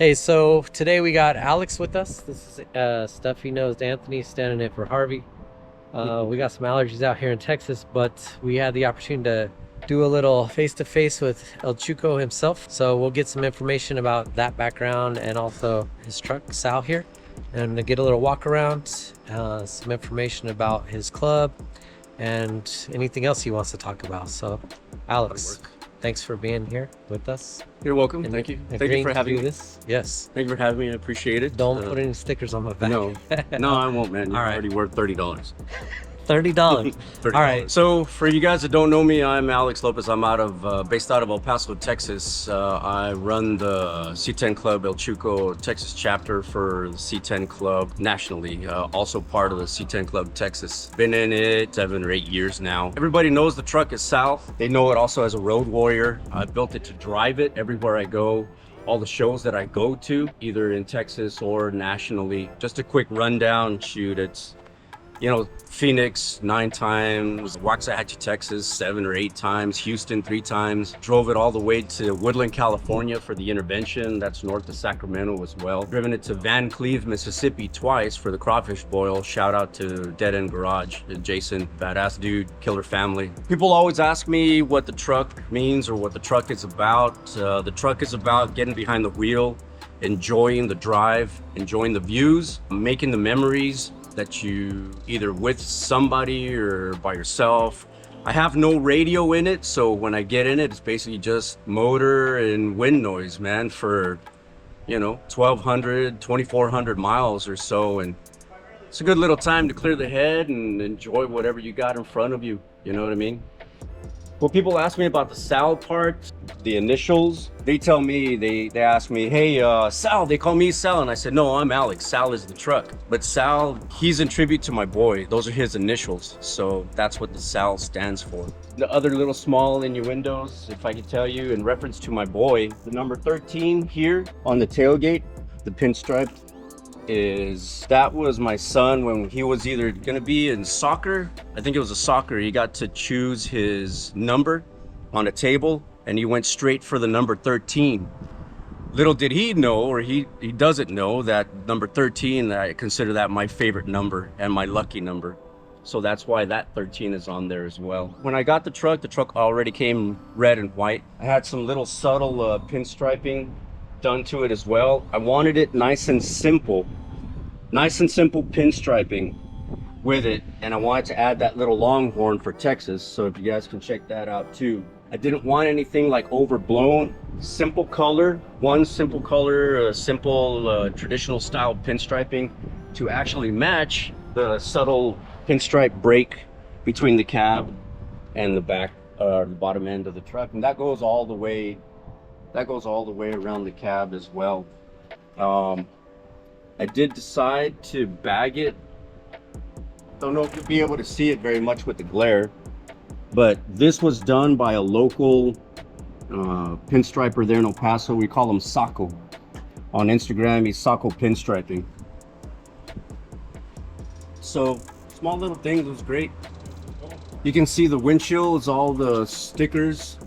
Hey, so today we got Alex with us. This is Steffi knows Anthony standing in for Harvey. We got some allergies out here in Texas, but we had the opportunity to do a little face-to-face with El Chuco himself. So we'll get some information about that background and also his truck, Sal here, and to get a little walk around, some information about his club and anything else he wants to talk about. So Alex, thanks for being here with us. You're welcome. and Thank you. Thank agreeing you for to having do me. this. Yes. Thank you for having me. I appreciate it. Don't put any stickers on my back. No, no, I won't, man. You're All right. already worth $30. $30. $30. All right. So for you guys that don't know me, I'm Alex Lopez. I'm based out of El Paso, Texas. I run the C10 Club El Chuco Texas chapter for the C10 Club nationally. Also part of the C10 Club Texas. Been in it 7 or 8 years now. Everybody knows the truck is Sal. They know it also as a road warrior. I built it to drive it everywhere I go. All the shows that I go to, either in Texas or nationally. Just a quick rundown. Shoot, it's Phoenix 9 times, Waxahachie, Texas 7 or 8 times, Houston 3 times. Drove it all the way to Woodland, California for the intervention. That's north of Sacramento as well. Driven it to Van Cleve, Mississippi twice for the crawfish boil. Shout out to Dead End Garage, Jason, badass dude, killer family. People always ask me what the truck means or what the truck is about. The truck is about getting behind the wheel, enjoying the drive, enjoying the views, making the memories that you either with somebody or by yourself. I have no radio in it, so when I get in it, it's basically just motor and wind noise, man, for 1,200, 2,400 miles or so. And it's a good little time to clear the head and enjoy whatever you got in front of you. You know what I mean? Well, people ask me about the Sal part, the initials. They tell me, they ask me, hey, Sal, they call me Sal. And I said, no, I'm Alex. Sal is the truck. But Sal, he's in tribute to my boy. Those are his initials. So that's what the Sal stands for. The other little small innuendos, if I could tell you, in reference to my boy, the number 13 here on the tailgate, the pinstripe, that was my son when he was either gonna be in soccer. I think it was a soccer. He got to choose his number on a table and he went straight for the number 13. Little did he know, or he doesn't know, that number 13, I consider that my favorite number and my lucky number. So that's why that 13 is on there as well. When I got the truck already came red and white. I had some little subtle pinstriping done to it as well. I wanted it nice and simple pinstriping with it, and I wanted to add that little longhorn for Texas, so if you guys can check that out too. I didn't want anything like overblown. Simple color, simple traditional style pinstriping to actually match the subtle pinstripe break between the cab and the back, the bottom end of the truck, and that goes all the way around the cab as well. I did decide to bag it. Don't know if you'll be able to see it very much with the glare, but this was done by a local pinstriper there in El Paso. We call him Saco. On Instagram, he's Saco Pinstriping. So small little things was great. You can see the windshield is all the stickers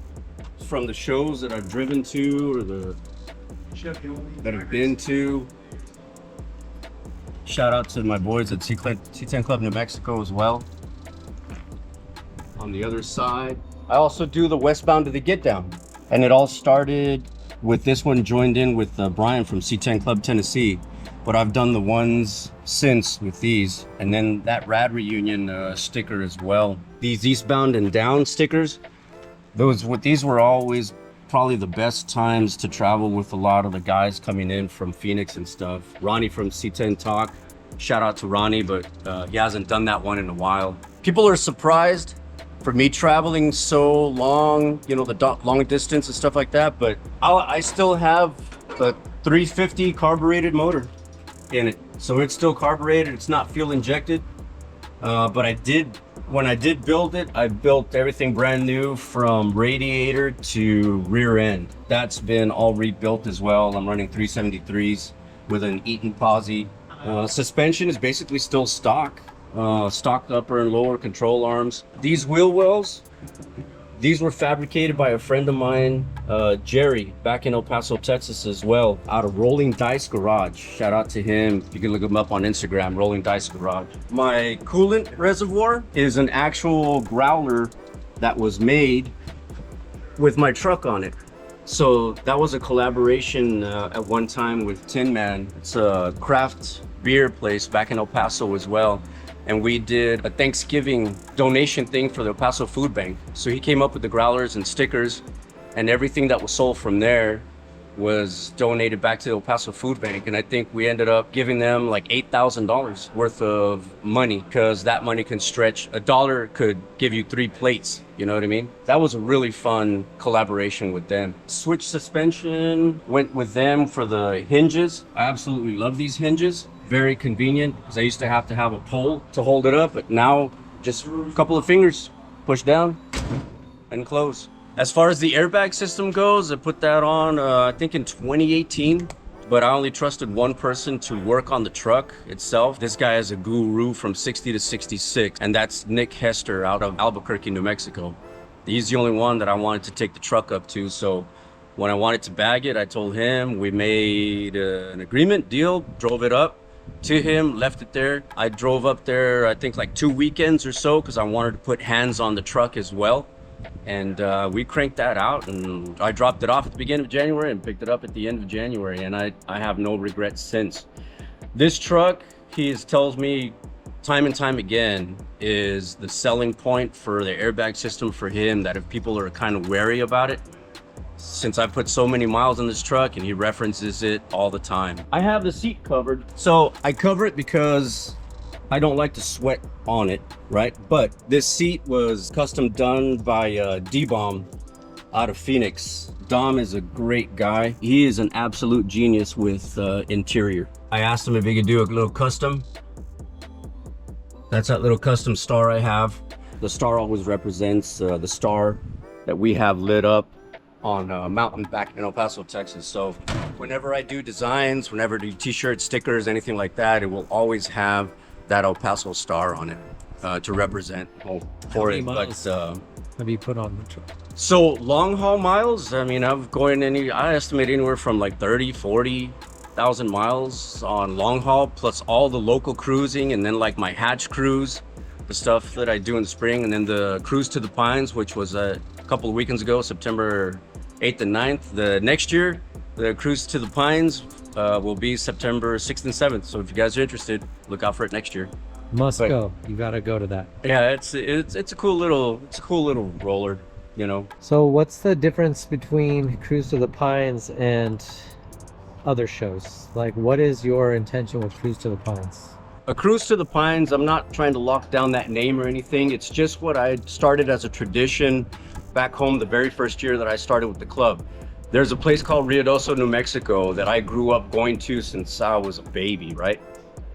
from the shows that I've driven to or that I've been to. Shout out to my boys at C10 Club New Mexico as well. On the other side, I also do the westbound to the get down. And it all started with this one joined in with Brian from C10 Club Tennessee. But I've done the ones since with these. And then that Rad Reunion sticker as well. These eastbound and down stickers, these were always probably the best times to travel with a lot of the guys coming in from Phoenix and stuff. Ronnie from C10 Talk, shout out to Ronnie, but he hasn't done that one in a while. People are surprised for me traveling so long, the long distance and stuff like that, but I still have a 350 carbureted motor in it. So it's still carbureted, it's not fuel injected, but when I did build it, I built everything brand new from radiator to rear end. That's been all rebuilt as well. I'm running 373s with an Eaton posi. Suspension is basically still stock. Stock upper and lower control arms. These wheel wells, These were fabricated by a friend of mine, Jerry, back in El Paso, Texas as well, out of Rolling Dice Garage. Shout out to him. You can look him up on Instagram, Rolling Dice Garage. My coolant reservoir is an actual growler that was made with my truck on it. So that was a collaboration at one time with Tin Man. It's a craft beer place back in El Paso as well. And we did a Thanksgiving donation thing for the El Paso Food Bank. So he came up with the growlers and stickers, and everything that was sold from there was donated back to the El Paso Food Bank. And I think we ended up giving them like $8,000 worth of money, because that money can stretch. $1 could give you 3 plates, you know what I mean? That was a really fun collaboration with them. Switch suspension went with them for the hinges. I absolutely love these hinges. Very convenient, because I used to have a pole to hold it up, but now just a couple of fingers, push down and close. As far as the airbag system goes, I put that on I think in 2018, but I only trusted one person to work on the truck itself. This guy is a guru from 60 to 66, and that's Nick Hester out of Albuquerque, New Mexico. He's the only one that I wanted to take the truck up to. So when I wanted to bag it, I told him, we made an agreement, deal, drove it up to him, left it there. I drove up there, I think like 2 weekends or so, because I wanted to put hands on the truck as well. And we cranked that out, and I dropped it off at the beginning of January and picked it up at the end of January, and I have no regrets since. This truck, he tells me time and time again, is the selling point for the airbag system for him, that if people are kind of wary about it, since I put so many miles on this truck, and he references it all the time. I have the seat covered. So I cover it because I don't like to sweat on it, right? But this seat was custom done by D-Bomb out of Phoenix. Dom is a great guy. He is an absolute genius with interior. I asked him if he could do a little custom. That's that little custom star I have. The star always represents the star that we have lit up on a mountain back in El Paso, Texas. So whenever I do designs, whenever I do t-shirts, stickers, anything like that, it will always have that El Paso star on it to represent for it. But have you put on the truck? So long haul miles, I mean, I estimate anywhere from like 40,000 miles on long haul, plus all the local cruising, and then like my hatch cruise, the stuff that I do in the spring, and then the cruise to the Pines, which was a couple of weekends ago, September 8th and 9th. The next year, the cruise to the Pines will be September 6th and 7th. So if you guys are interested, look out for it next year. Must go. You gotta go to that. Yeah, it's a cool little roller, you know. So what's the difference between Cruise to the Pines and other shows? Like, what is your intention with Cruise to the Pines? A Cruise to the Pines, I'm not trying to lock down that name or anything. It's just what I started as a tradition back home the very first year that I started with the club. There's a place called Ruidoso, New Mexico that I grew up going to since I was a baby, right?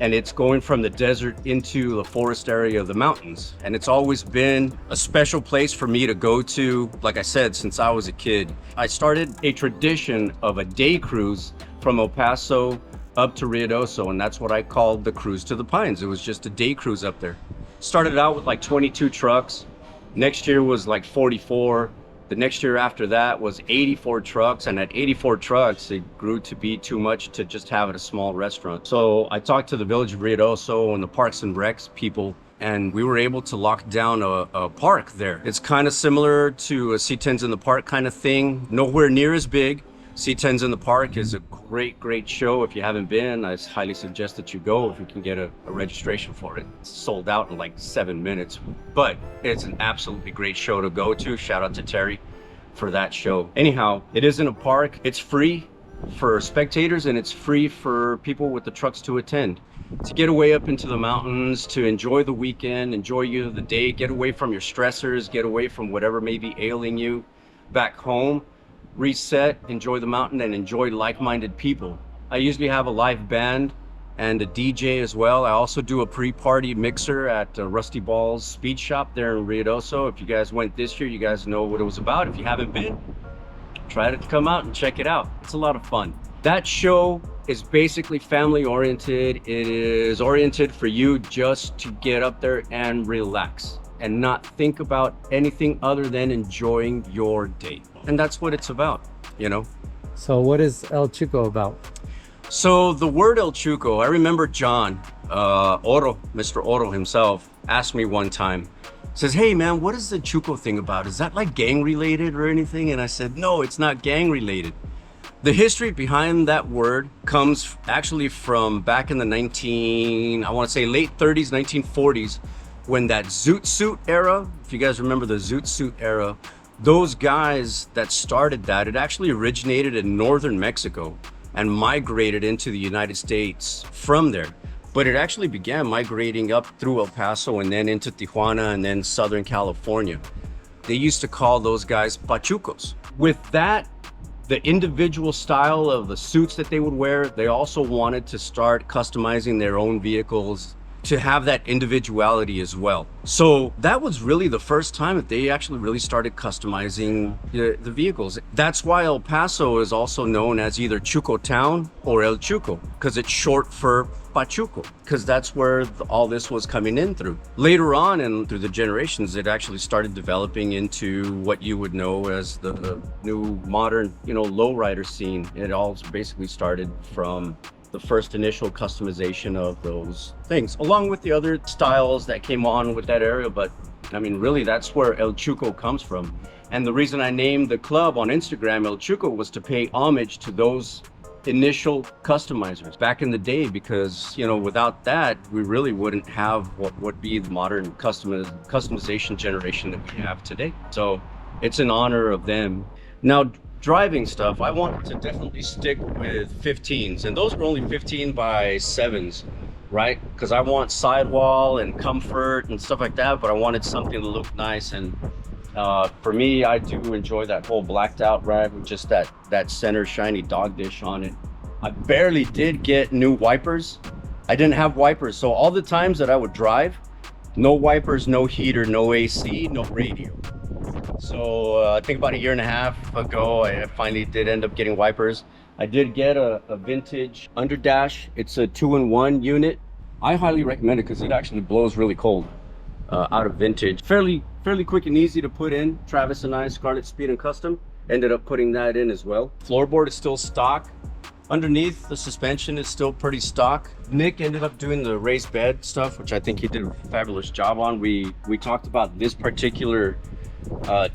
And it's going from the desert into the forest area of the mountains. And it's always been a special place for me to go to, like I said, since I was a kid. I started a tradition of a day cruise from El Paso up to Ruidoso, and that's what I called the Cruise to the Pines. It was just a day cruise up there. Started out with like 22 trucks. Next year was like 44. The next year after that was 84 trucks, and at 84 trucks, it grew to be too much to just have at a small restaurant. So I talked to the village of Ruidoso and the Parks and Recs people, and we were able to lock down a park there. It's kind of similar to a C10s in the Park kind of thing, nowhere near as big. C10s in the Park is a great show. If you haven't been, I highly suggest that you go if you can get a registration for it. It's sold out in like 7 minutes, but it's an absolutely great show to go to. Shout out to Terry for that show. Anyhow, it is in a park. It's free for spectators, and it's free for people with the trucks to attend. To get away up into the mountains, to enjoy the weekend, enjoy the day, get away from your stressors, get away from whatever may be ailing you back home. Reset, enjoy the mountain, and enjoy like-minded people. I usually have a live band and a DJ as well. I also do a pre-party mixer at Rusty Ball's Speed Shop there in Ruidoso. If you guys went this year, you guys know what it was about. If you haven't been, try to come out and check it out. It's a lot of fun. That show is basically family oriented. It is oriented for you just to get up there and relax. and not think about anything other than enjoying your day. And that's what it's about, you know? So what is El Chuco about? So the word El Chuco, I remember John, Mr. Oro himself, asked me one time, says, hey man, what is the Chuco thing about? Is that like gang related or anything? And I said, no, it's not gang related. The history behind that word comes actually from back in the I want to say late 30s, 1940s, when that Zoot Suit era, if you guys remember the Zoot Suit era, those guys that started that, it actually originated in northern Mexico and migrated into the United States from there. But it actually began migrating up through El Paso and then into Tijuana and then Southern California. They used to call those guys pachucos. With that, the individual style of the suits that they would wear, they also wanted to start customizing their own vehicles to have that individuality as well. So that was really the first time that they actually really started customizing the vehicles. That's why El Paso is also known as either Chuco Town or El Chuco, because it's short for Pachuco, because that's where all this was coming in through. Later on and through the generations, it actually started developing into what you would know as the new modern, lowrider scene. It all basically started from the first initial customization of those things, along with the other styles that came on with that area. But I mean, really, that's where El Chuco comes from. And the reason I named the club on Instagram El Chuco was to pay homage to those initial customizers back in the day, because without that, we really wouldn't have what would be the modern customization generation that we have today. So it's in honor of them. Now, driving stuff, I wanted to definitely stick with 15s, and those were only 15 by 7s, right? Because I want sidewall and comfort and stuff like that, but I wanted something to look nice. And for me, I do enjoy that whole blacked out rag with just that center shiny dog dish on it. I barely did get new wipers. I didn't have wipers, so all the times that I would drive, no wipers, no heater, no AC, no radio. So I think about 1.5 years ago, I finally did end up getting wipers. I did get a vintage underdash. It's a 2-in-1 unit. I highly recommend it because it actually blows really cold out of vintage. Fairly quick and easy to put in. Travis and I, Scarlet Speed and Custom, ended up putting that in as well. Floorboard is still stock. Underneath, the suspension is still pretty stock. Nick ended up doing the raised bed stuff, which I think he did a fabulous job on. We talked about this particular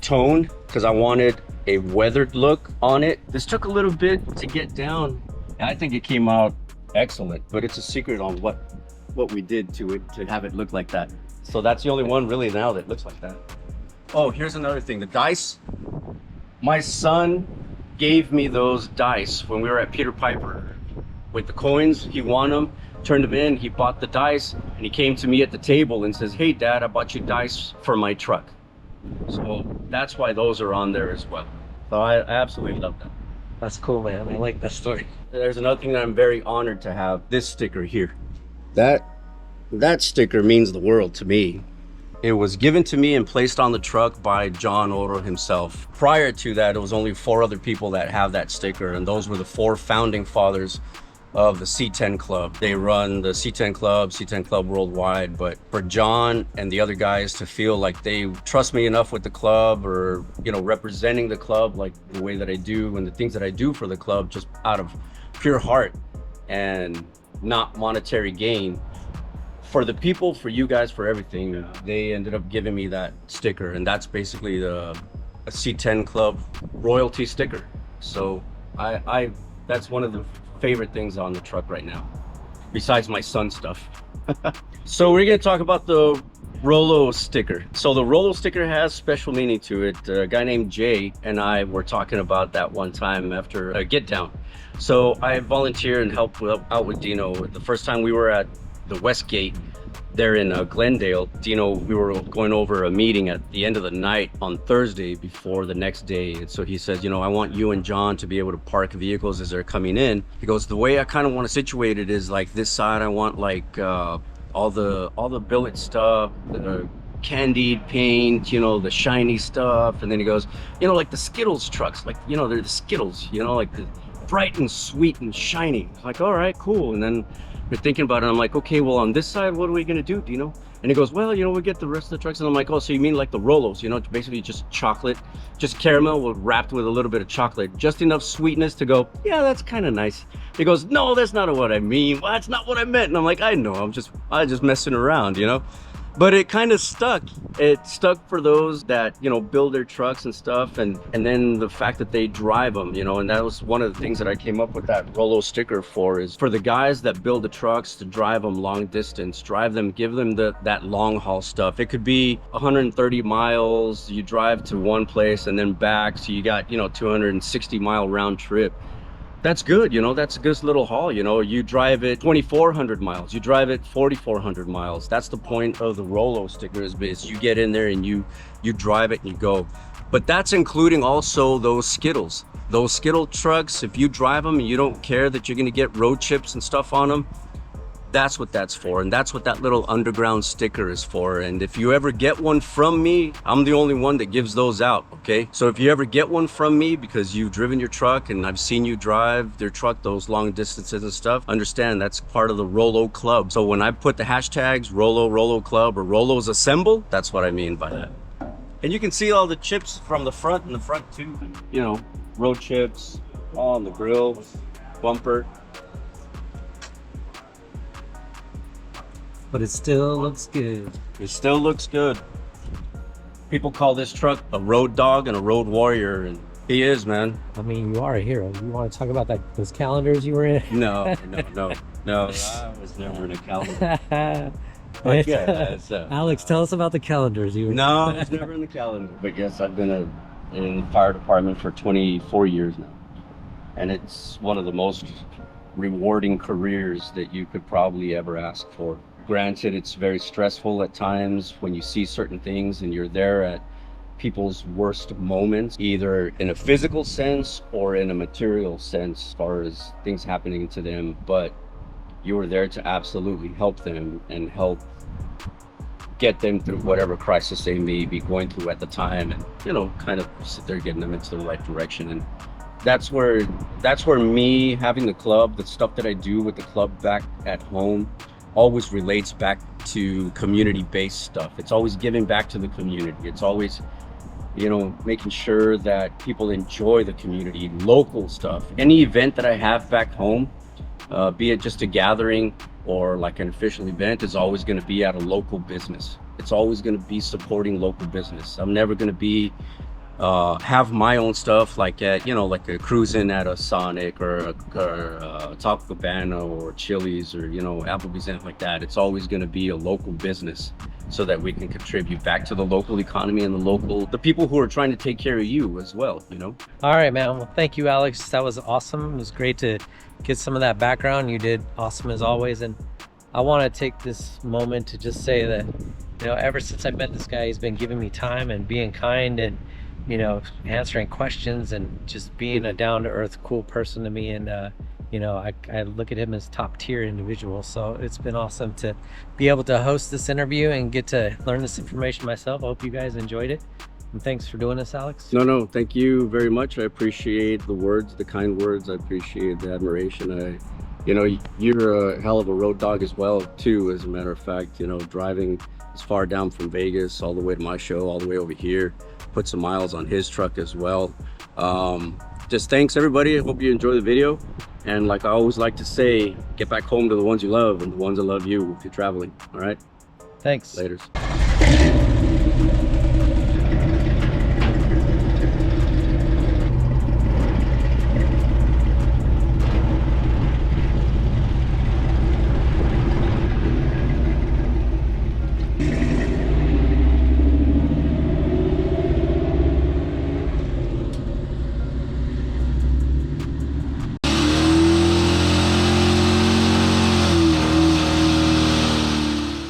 tone because I wanted a weathered look on it. This took a little bit to get down. I think it came out excellent, but it's a secret on what we did to it to have it look like that. So that's the only one really now that looks like that. Oh, here's another thing, the dice. My son gave me those dice when we were at Peter Piper with the coins. He won them, turned them in, he bought the dice, and he came to me at the table and says, hey Dad, I bought you dice for my truck. So that's why those are on there as well. So I absolutely love that. That's cool, man. I like that story. There's another thing that I'm very honored to have, this sticker here. That sticker means the world to me. It was given to me and placed on the truck by John Oro himself. Prior to that, it was only 4 other people that have that sticker, and those were the 4 founding fathers of the C10 Club. They run the C10 Club, C10 Club Worldwide, but for John and the other guys to feel like they trust me enough with the club, or representing the club like the way that I do and the things that I do for the club just out of pure heart and not monetary gain, for the people, for you guys, for everything, they ended up giving me that sticker, and that's basically a C10 Club royalty sticker. So I that's one of the favorite things on the truck right now, besides my son stuff. So we're gonna talk about the Rollo sticker. So the Rollo sticker has special meaning to it. A guy named Jay and I were talking about that one time after a get down. So I volunteered and helped out with Dino. The first time we were at the West Gate there in Glendale, Dino, we were going over a meeting at the end of the night on Thursday before the next day. And so he says, I want you and John to be able to park vehicles as they're coming in. He goes, the way I kind of want to situate it is like this side, I want like all the billet stuff, the candied paint, the shiny stuff. And then he goes, like the Skittles trucks, like, they're the Skittles, like the bright and sweet and shiny. Like, all right, cool. And then we're thinking about it. I'm like, okay, well, on this side, what are we gonna do? Do you know? And he goes, well, you know, we get the rest of the trucks. And I'm like, oh, so you mean like the Rollos, you know, basically just chocolate, just caramel wrapped with a little bit of chocolate, just enough sweetness to go, yeah, that's kind of nice. He goes, no, that's not what I mean. Well, that's not what I meant. And I'm like, I know, I'm just messing around, you know? But it kind of stuck. It stuck for those that, you know, build their trucks and stuff. And then the fact that they drive them, you know, and that was one of the things that I came up with that Rollo sticker for, is for the guys that build the trucks to drive them long distance, drive them, give them that long haul stuff. It could be 130 miles, you drive to one place and then back. So you got, you know, 260-mile round trip. That's good, you know, that's a good little haul, you know. You drive it 2,400 miles, you drive it 4,400 miles. That's the point of the Rollo sticker, is you get in there and you drive it and you go. But that's including also those Skittles. Those Skittle trucks, if you drive them and you don't care that you're gonna get road chips and stuff on them, that's what that's for. And that's what that little underground sticker is for. And if you ever get one from me, I'm the only one that gives those out, okay? So if you ever get one from me because you've driven your truck and I've seen you drive their truck those long distances and stuff, understand that's part of the Rollo Club. So when I put the hashtags Rollo Club, or Rollos Assemble, that's what I mean by that. And you can see all the chips from the front and the front too. You know, road chips, all on the grill, bumper. But it still looks good. It still looks good. People call this truck a road dog and a road warrior, and he is, man. I mean, you are a hero. You want to talk about those calendars you were in? No. I was never in a calendar. But yeah, Alex, tell us about the calendars you were. No, I was never in the calendar. But yes, I've been in the fire department for 24 years now, and it's one of the most rewarding careers that you could probably ever ask for. Granted, it's very stressful at times when you see certain things and you're there at people's worst moments, either in a physical sense or in a material sense, as far as things happening to them. But you were there to absolutely help them and help get them through whatever crisis they may be going through at the time, and, you know, kind of sit there getting them into the right direction. And that's where me having the club, the stuff that I do with the club back at home, always relates back to community-based stuff. It's always giving back to the community. It's always, you know, making sure that people enjoy the community, local stuff. Any event that I have back home, be it just a gathering or like an official event, is always going to be at a local business. It's always going to be supporting local business. I'm never going to be have my own stuff like at, you know, like a cruising at a Sonic or a Taco Cabana or Chili's or, you know, Applebee's, anything like that. It's always going to be a local business so that we can contribute back to the local economy and the people who are trying to take care of you as well, you know. All right, man. Well, thank you, Alex. That was awesome. It was great to get some of that background. You did awesome as always. And I want to take this moment to just say that, you know, ever since I met this guy, he's been giving me time and being kind and, you know, answering questions and just being a down-to-earth, cool person to me. And you know, I look at him as top-tier individual. So it's been awesome to be able to host this interview and get to learn this information myself. I hope you guys enjoyed it. And thanks for doing this, Alex. No, thank you very much. I appreciate the words, the kind words. I appreciate the admiration. You know, you're a hell of a road dog as well, too, as a matter of fact. You know, driving as far down from Vegas all the way to my show, all the way over here, put some miles on his truck as well. Just thanks, everybody. I hope you enjoy the video. And like I always like to say, get back home to the ones you love and the ones that love you if you're traveling. All right? Thanks. Laters.